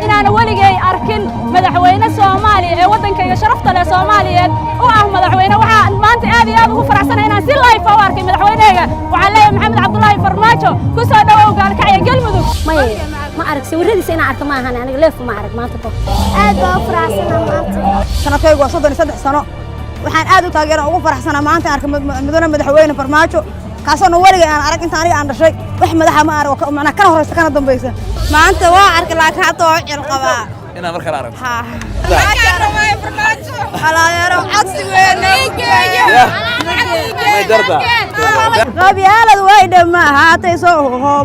inaan waligay arkin madaxweyne Soomaaliya ee wadankayga sharafta leh Soomaaliyeed oo ah madaxweyne waxa maanta aad iyo aad ugu faraxsanahay inaan si live u arkay madaxweyneyga waxa leeyahay Maxamed Cabdullaahi Farmaajo ku soo dhawow gaalkacyo galmudug ma arag sawiradiisa inaan arko ma ahan aniga leef ma arag maanta aad baa faraxsanahay maanta sanadkaygu waa 33 sano waxaan aad u taageeraa ugu faraxsanahay maanta arka madaxweyne Farmaajo kaasoo waliga aan arag inta aniga aan dhashay wax madaxa ma arag oo macna kana horeysa kana dambaysa maanta waa arkay laakiin hadda waa cil qabaa ina marka la arag ha halaayaro codsi weynaygeeyo ma darda qabyaalad way dhamaatay soo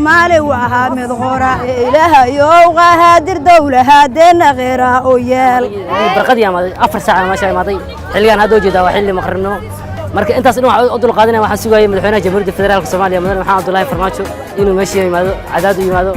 maali waxa mid qora ilaahayo qaadir dawlaha deena qeera oo yeel barqadii ama 4 saac ma shay maaday xilligan hadda jeeda waa xilli maqrino marka intaas dhinac u dul qaadinay waxaan sugaayay madaxweynaha jamhuuriyadda federaalka Soomaaliya Maxamed Cabdullaahi Farmaajo inuu meesha yimaado cadaad u yimaado